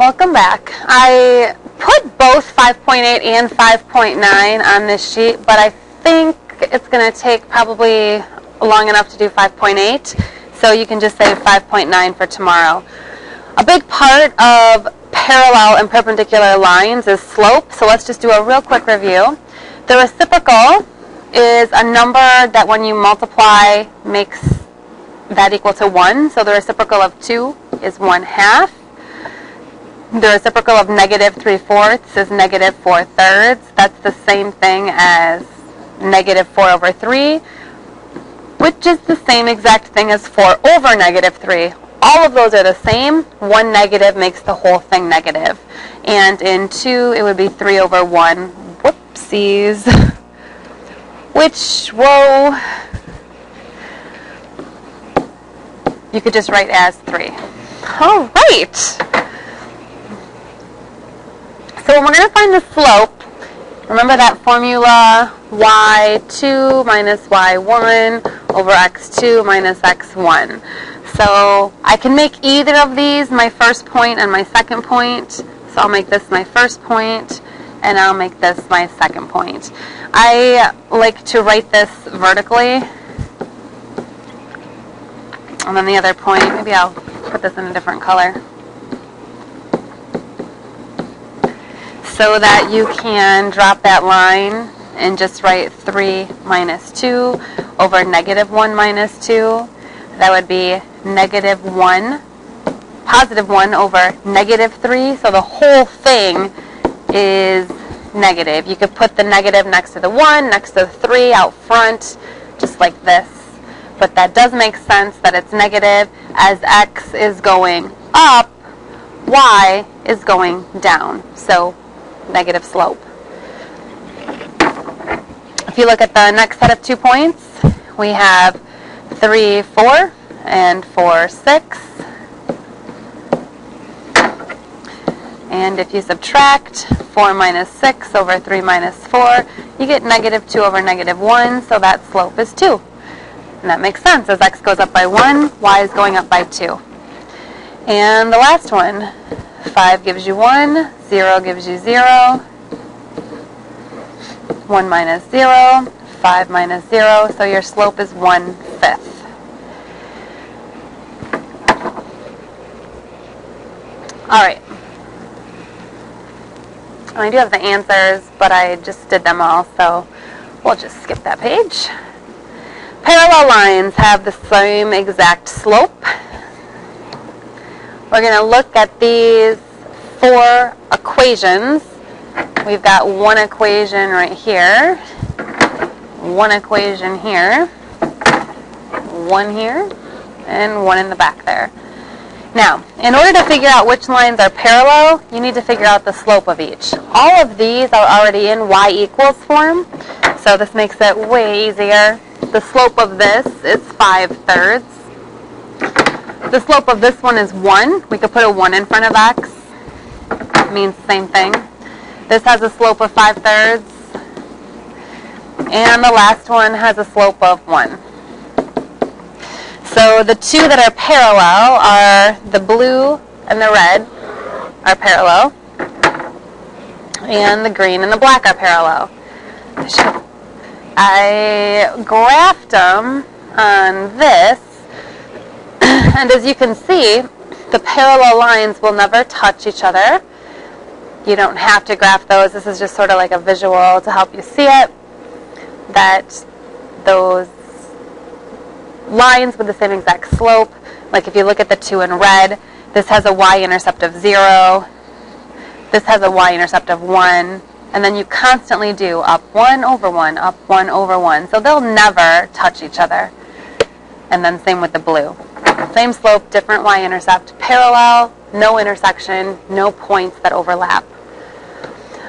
Welcome back. I put both 5.8 and 5.9 on this sheet, but I think it's going to take probably long enough to do 5.8, so you can just say 5.9 for tomorrow. A big part of parallel and perpendicular lines is slope, so let's just do a real quick review. The reciprocal is a number that when you multiply makes that equal to 1, so the reciprocal of 2 is 1/2. The reciprocal of negative 3/4 is negative 4/3. That's the same thing as negative 4/3, which is the same exact thing as 4 over negative 3. All of those are the same. One negative makes the whole thing negative. And in 2, it would be 3 over 1. Whoopsies. Which, whoa, you could just write as 3. All right. So when we're going to find the slope, remember that formula y2 minus y1 over x2 minus x1. So I can make either of these my first point and my second point. So I'll make this my first point, and I'll make this my second point. I like to write this vertically. And then the other point, maybe I'll put this in a different color, so that you can drop that line and just write 3 minus 2 over negative 1 minus 2. That would be negative 1, positive 1 over negative 3. So the whole thing is negative. You could put the negative next to the 1, next to the 3 out front, just like this. But that does make sense that it's negative. As x is going up, y is going down. So negative slope. If you look at the next set of 2 points, we have 3, 4, and 4, 6. And if you subtract 4 minus 6 over 3 minus 4, you get negative 2 over negative 1, so that slope is 2. And that makes sense. As x goes up by 1, y is going up by 2. And the last one, 5 gives you 1, 0 gives you 0, 1 minus 0, 5 minus 0, so your slope is 1/5. All right. I do have the answers, but I just did them all, so we'll just skip that page. Parallel lines have the same exact slope. We're going to look at these 4 equations. We've got one equation right here, one equation here, one here, and one in the back there. Now, in order to figure out which lines are parallel, you need to figure out the slope of each. All of these are already in y equals form, so this makes it way easier. The slope of this is 5/3. The slope of this one is 1. We could put a 1 in front of x. It means the same thing. This has a slope of 5/3. And the last one has a slope of 1. So the 2 that are parallel are the blue and the red are parallel. And the green and the black are parallel. I graphed them on this. And as you can see, the parallel lines will never touch each other. You don't have to graph those. This is just sort of like a visual to help you see it, that those lines with the same exact slope, like if you look at the 2 in red, this has a y-intercept of 0, this has a y-intercept of 1, and then you constantly do up 1 over 1, up 1 over 1. So they'll never touch each other. And then same with the blue. Same slope, different y-intercept, parallel, no intersection, no points that overlap.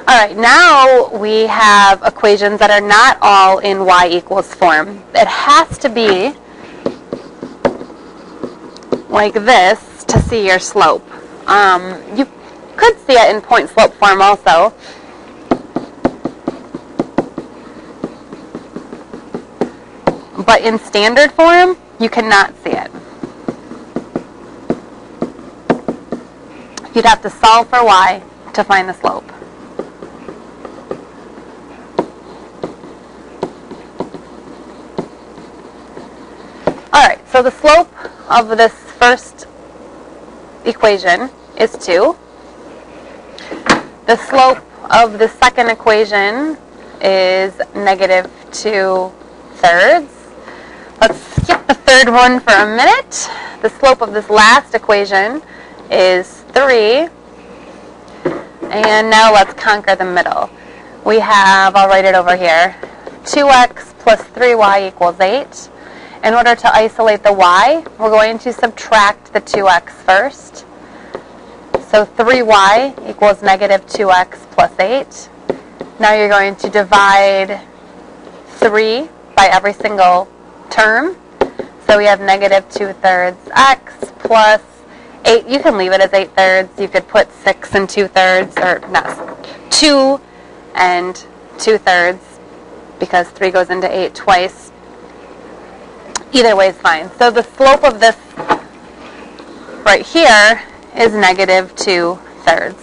All right, now we have equations that are not all in y equals form. It has to be like this to see your slope. You could see it in point slope form also. But in standard form, you cannot see it. you'd have to solve for y to find the slope. Alright, so the slope of this first equation is 2. The slope of the second equation is negative 2/3. Let's skip the third one for a minute. The slope of this last equation is 3. And now let's conquer the middle. We have, I'll write it over here, 2x plus 3y equals 8. In order to isolate the y, we're going to subtract the 2x first. So 3y equals negative 2x plus 8. Now you're going to divide 3 by every single term. So we have negative 2/3 x plus 8. You can leave it as 8/3. You could put 6 2/3, or not, 2 2/3, because 3 goes into 8 twice. Either way is fine. So the slope of this right here is negative 2/3.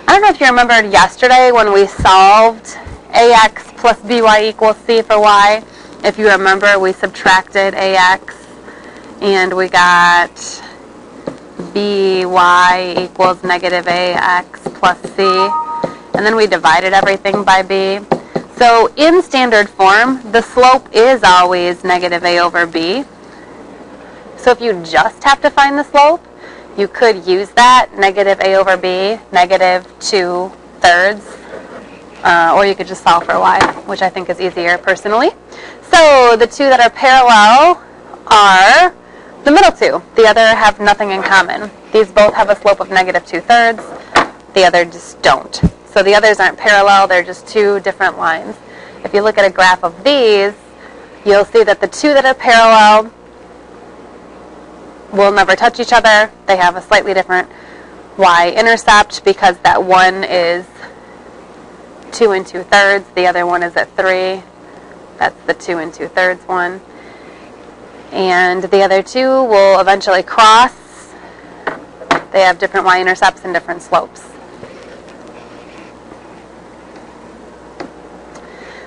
I don't know if you remembered yesterday when we solved ax plus by equals c for y. If you remember, we subtracted ax and we got by equals negative ax plus c, and then we divided everything by b. So in standard form, the slope is always negative a over b. So if you just have to find the slope, you could use that, negative a over b, negative 2/3, or you could just solve for y, which I think is easier personally. So the two that are parallel are the middle two. The other have nothing in common. These both have a slope of negative 2/3. The other just don't. So the others aren't parallel, they're just two different lines. If you look at a graph of these, you'll see that the two that are parallel will never touch each other. They have a slightly different y-intercept because that one is 2 2/3, the other one is at 3. That's the 2 2/3 one. And the other two will eventually cross. They have different y-intercepts and different slopes.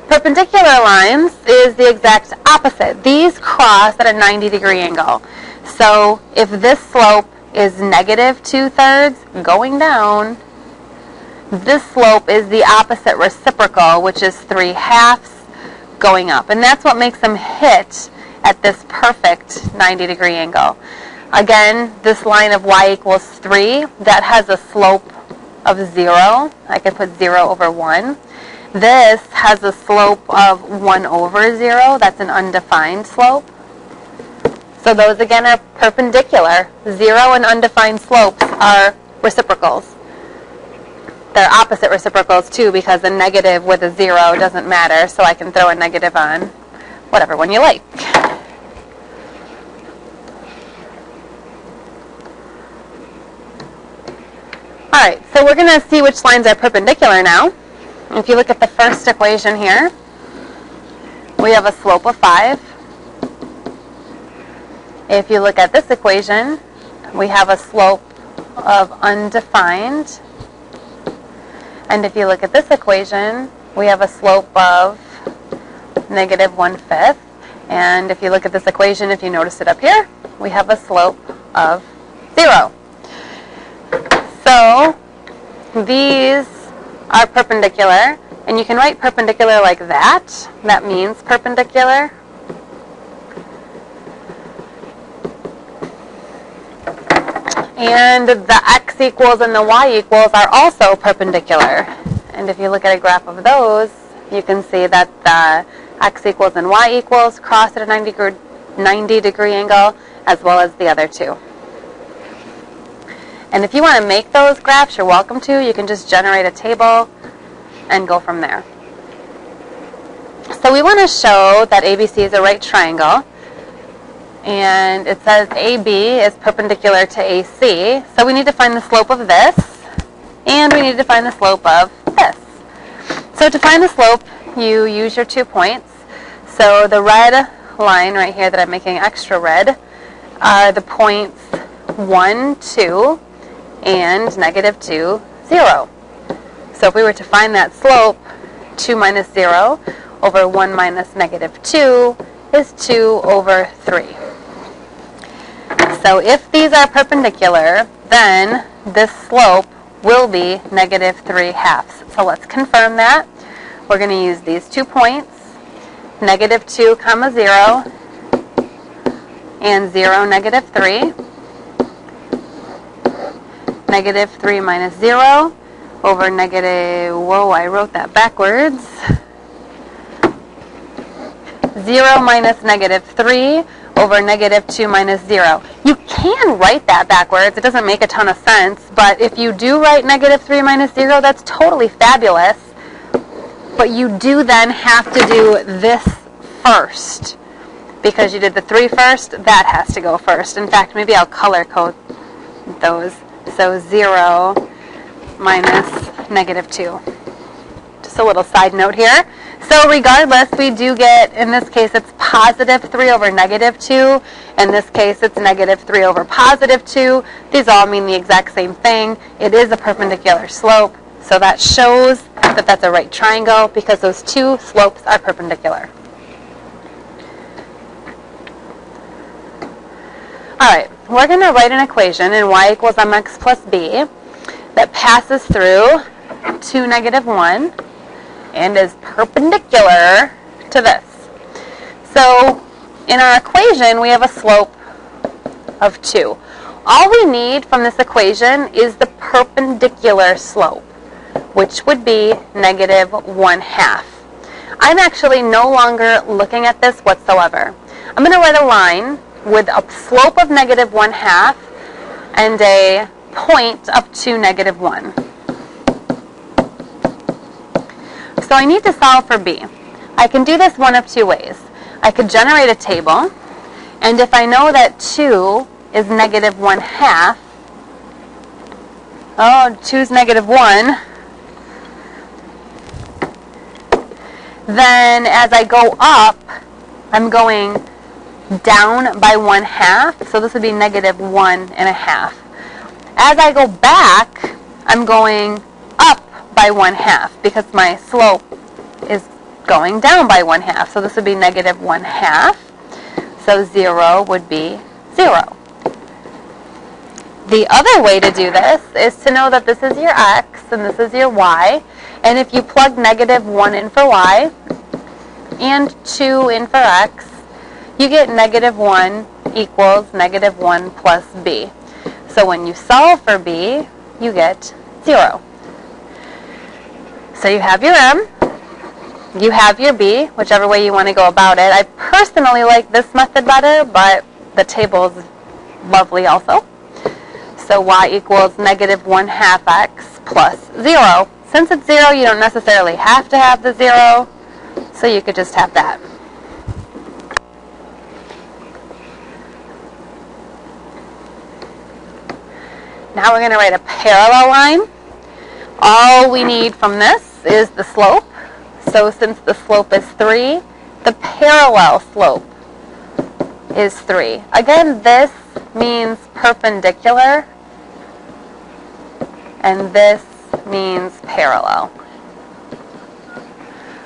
Perpendicular lines is the exact opposite. These cross at a 90-degree angle. So if this slope is negative 2/3 going down, this slope is the opposite reciprocal, which is 3/2 going up. And that's what makes them hit at this perfect 90-degree angle. Again, this line of y equals 3, that has a slope of 0. I could put 0 over 1. This has a slope of 1 over 0. That's an undefined slope. So those again are perpendicular. 0 and undefined slopes are reciprocals. They're opposite reciprocals too, because a negative with a 0 doesn't matter, so I can throw a negative on whatever one you like. Alright, so we're going to see which lines are perpendicular now. If you look at the first equation here, we have a slope of 5. If you look at this equation, we have a slope of undefined. And if you look at this equation, we have a slope of negative 1/5. And if you look at this equation, if you notice it up here, we have a slope of 0. So these are perpendicular, and you can write perpendicular like that. That means perpendicular. And the x equals and the y equals are also perpendicular. And if you look at a graph of those, you can see that the x equals and y equals cross at a 90-degree angle, as well as the other two. And if you want to make those graphs, you're welcome to. You can just generate a table and go from there. So we want to show that ABC is a right triangle. And it says AB is perpendicular to AC. So we need to find the slope of this, and we need to find the slope of this. So to find the slope, you use your 2 points. So the red line right here that I'm making extra red are the points 1, 2. and negative 2, 0. So if we were to find that slope, 2 minus 0 over 1 minus negative 2 is 2 over 3. So if these are perpendicular, then this slope will be negative 3/2. So let's confirm that. We're going to use these 2 points, negative 2 comma 0 and 0 negative 3. Negative 3 minus 0 over negative, whoa, I wrote that backwards. 0 minus negative 3 over negative 2 minus 0. You can write that backwards. It doesn't make a ton of sense, but if you do write negative 3 minus 0, that's totally fabulous. But you do then have to do this first. Because you did the 3 first, that has to go first. In fact, maybe I'll color code those. So 0 minus negative 2. Just a little side note here. So regardless, we do get, in this case, it's positive 3 over negative 2. In this case, it's negative 3 over positive 2. These all mean the exact same thing. It is a perpendicular slope. So that shows that that's a right triangle because those two slopes are perpendicular. All right, we're going to write an equation in y equals mx plus b that passes through 2, negative 1 and is perpendicular to this. So in our equation, we have a slope of 2. All we need from this equation is the perpendicular slope, which would be negative 1/2. I'm actually no longer looking at this whatsoever. I'm going to write a line with a slope of negative 1/2 and a point up to negative 1. So I need to solve for b. I can do this one of two ways. I could generate a table, and if I know that 2 is negative 1/2, 2 is negative 1, then as I go up, I'm going down by 1/2, so this would be negative 1.5. As I go back, I'm going up by 1/2 because my slope is going down by 1/2, so this would be negative 1/2. So 0 would be 0. The other way to do this is to know that this is your x and this is your y, and if you plug negative 1 in for y and 2 in for x, you get negative 1 equals negative 1 plus b. So when you solve for b, you get 0. So you have your m, you have your b, whichever way you want to go about it. I personally like this method better, but the table is lovely also. So y equals negative 1/2 x plus 0. Since it's 0, you don't necessarily have to have the 0, so you could just have that. Now we're going to write a parallel line. All we need from this is the slope. So since the slope is 3, the parallel slope is 3. Again, this means perpendicular, and this means parallel.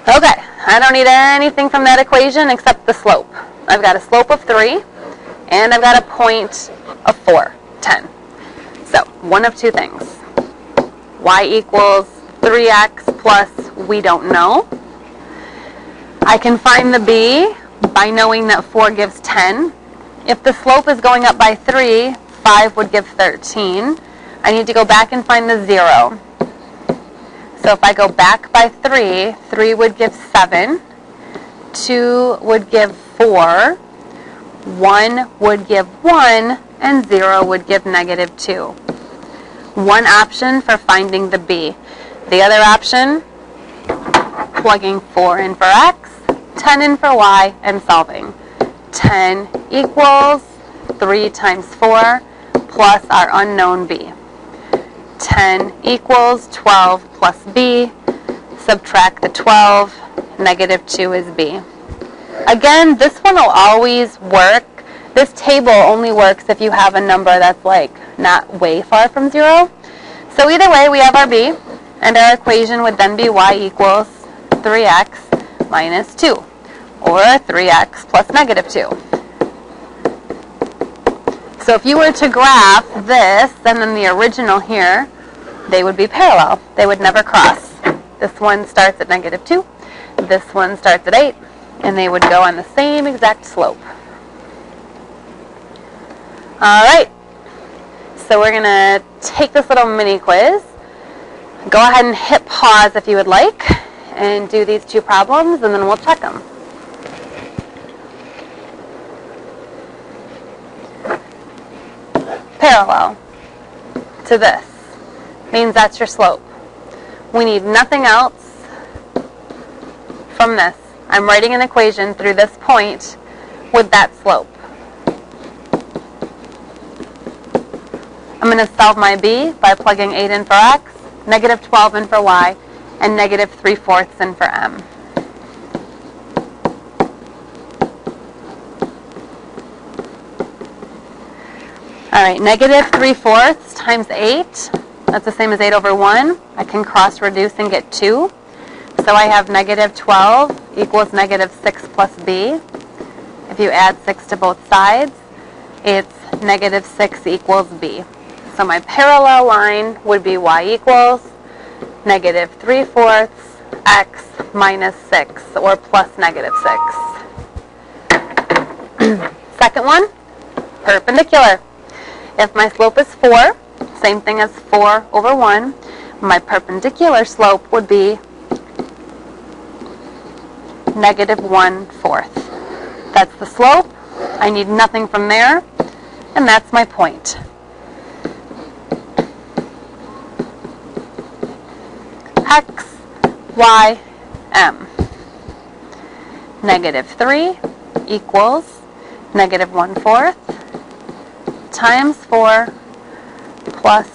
Okay, I don't need anything from that equation except the slope. I've got a slope of 3, and I've got a point of 4, 10. So, one of two things. Y equals 3x plus we don't know. I can find the b by knowing that 4 gives 10. If the slope is going up by 3, 5 would give 13. I need to go back and find the 0. So if I go back by 3, 3 would give 7. 2 would give 4. 1 would give 1. And 0 would give negative 2. One option for finding the b. The other option, plugging 4 in for x, 10 in for y, and solving. 10 equals 3 times 4 plus our unknown b. 10 equals 12 plus b. Subtract the 12. Negative 2 is b. Again, this one will always work This table only works if you have a number that's like not way far from 0. So either way, we have our b, and our equation would then be y equals 3x minus 2, or 3x plus negative 2. So if you were to graph this and then the original here, they would be parallel. They would never cross. This one starts at negative 2, this one starts at 8, and they would go on the same exact slope. All right, so we're going to take this little mini quiz. Go ahead and hit pause if you would like, and do these 2 problems, and then we'll check them. Parallel to this means that's your slope. We need nothing else from this. I'm writing an equation through this point with that slope. I'm going to solve my b by plugging 8 in for x, negative 12 in for y, and negative 3/4 in for m. All right, negative 3/4 times 8, that's the same as 8 over 1. I can cross reduce and get 2. So I have negative 12 equals negative 6 plus b. If you add 6 to both sides, it's negative 6 equals b. So my parallel line would be y equals negative 3/4 x minus 6, or plus negative 6. Second one, perpendicular. If my slope is 4, same thing as 4 over 1, my perpendicular slope would be negative 1/4. That's the slope. I need nothing from there, and that's my point. X, y, m. Negative 3 equals negative 1/4 times 4 plus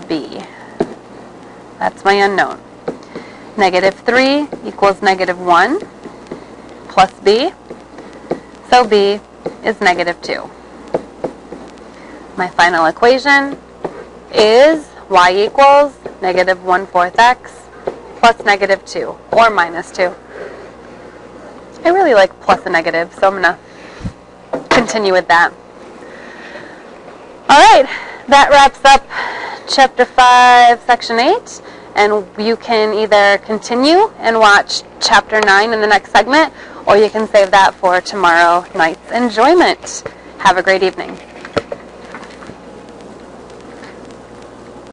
b. That's my unknown. Negative 3 equals negative 1 plus b. So b is negative 2. My final equation is y equals negative 1/4 x plus negative 2, or minus 2. I really like plus and negative, so I'm going to continue with that. All right, that wraps up Chapter 5, Section 8, and you can either continue and watch Chapter 9 in the next segment, or you can save that for tomorrow night's enjoyment. Have a great evening.